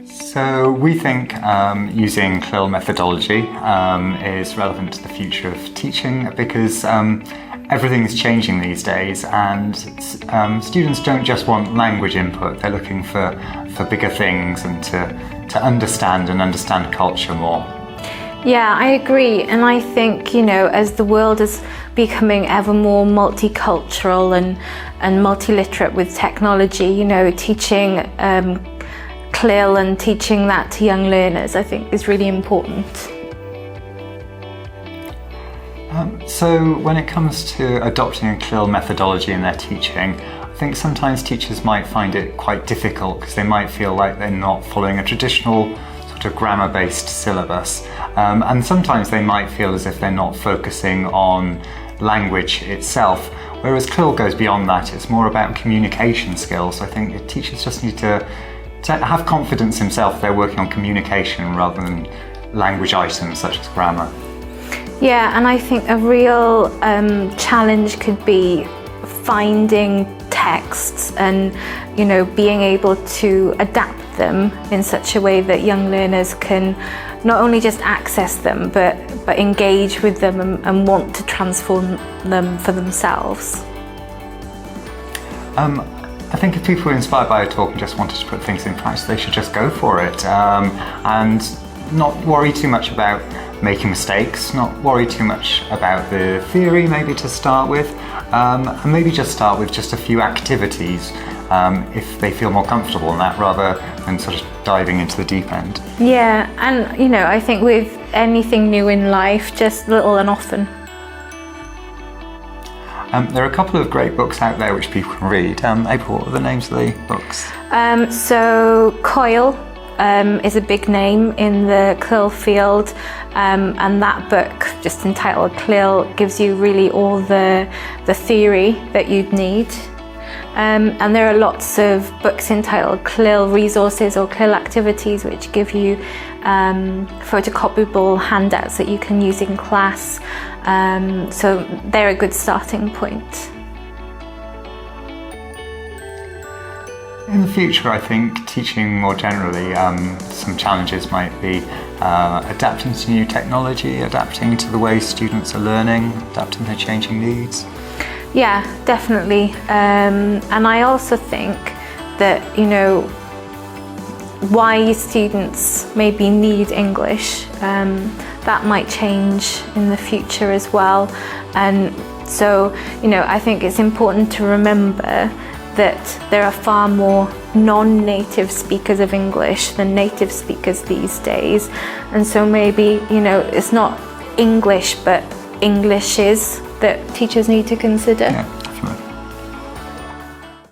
So we think using CLIL methodology is relevant to the future of teaching because everything is changing these days, and students don't just want language input, they're looking for bigger things and to understand culture more. Yeah, I agree, and I think, as the world is becoming ever more multicultural and multiliterate with technology, teaching CLIL and teaching that to young learners, I think, is really important. So when it comes to adopting a CLIL methodology in their teaching, I think sometimes teachers might find it quite difficult because they might feel like they're not following a traditional sort of grammar-based syllabus. And sometimes they might feel as if they're not focusing on language itself, whereas CLIL goes beyond that. It's more about communication skills. I think teachers just need to have confidence themselves they're working on communication rather than language items such as grammar. Yeah, and I think a real challenge could be finding texts and being able to adapt them in such a way that young learners can not only just access them but engage with them and want to transform them for themselves. I think if people are inspired by a talk and just wanted to put things in practice, they should just go for it and not worry too much about making mistakes, not worry too much about the theory maybe to start with, and maybe just start with just a few activities if they feel more comfortable in that rather than sort of diving into the deep end. Yeah, and I think with anything new in life, just little and often. There are a couple of great books out there which people can read. April, what are the names of the books? So COIL is a big name in the CLIL field, and that book, just entitled CLIL, gives you really all the theory that you'd need. And there are lots of books entitled CLIL resources or CLIL activities which give you photocopyable handouts that you can use in class. So they're a good starting point. In the future, I think teaching more generally, some challenges might be adapting to new technology, adapting to the way students are learning, adapting to changing needs. Yeah, definitely. And I also think that, why students maybe need English, that might change in the future as well. And so, I think it's important to remember that there are far more non-native speakers of English than native speakers these days. And so maybe, it's not English, but Englishes that teachers need to consider. Yeah.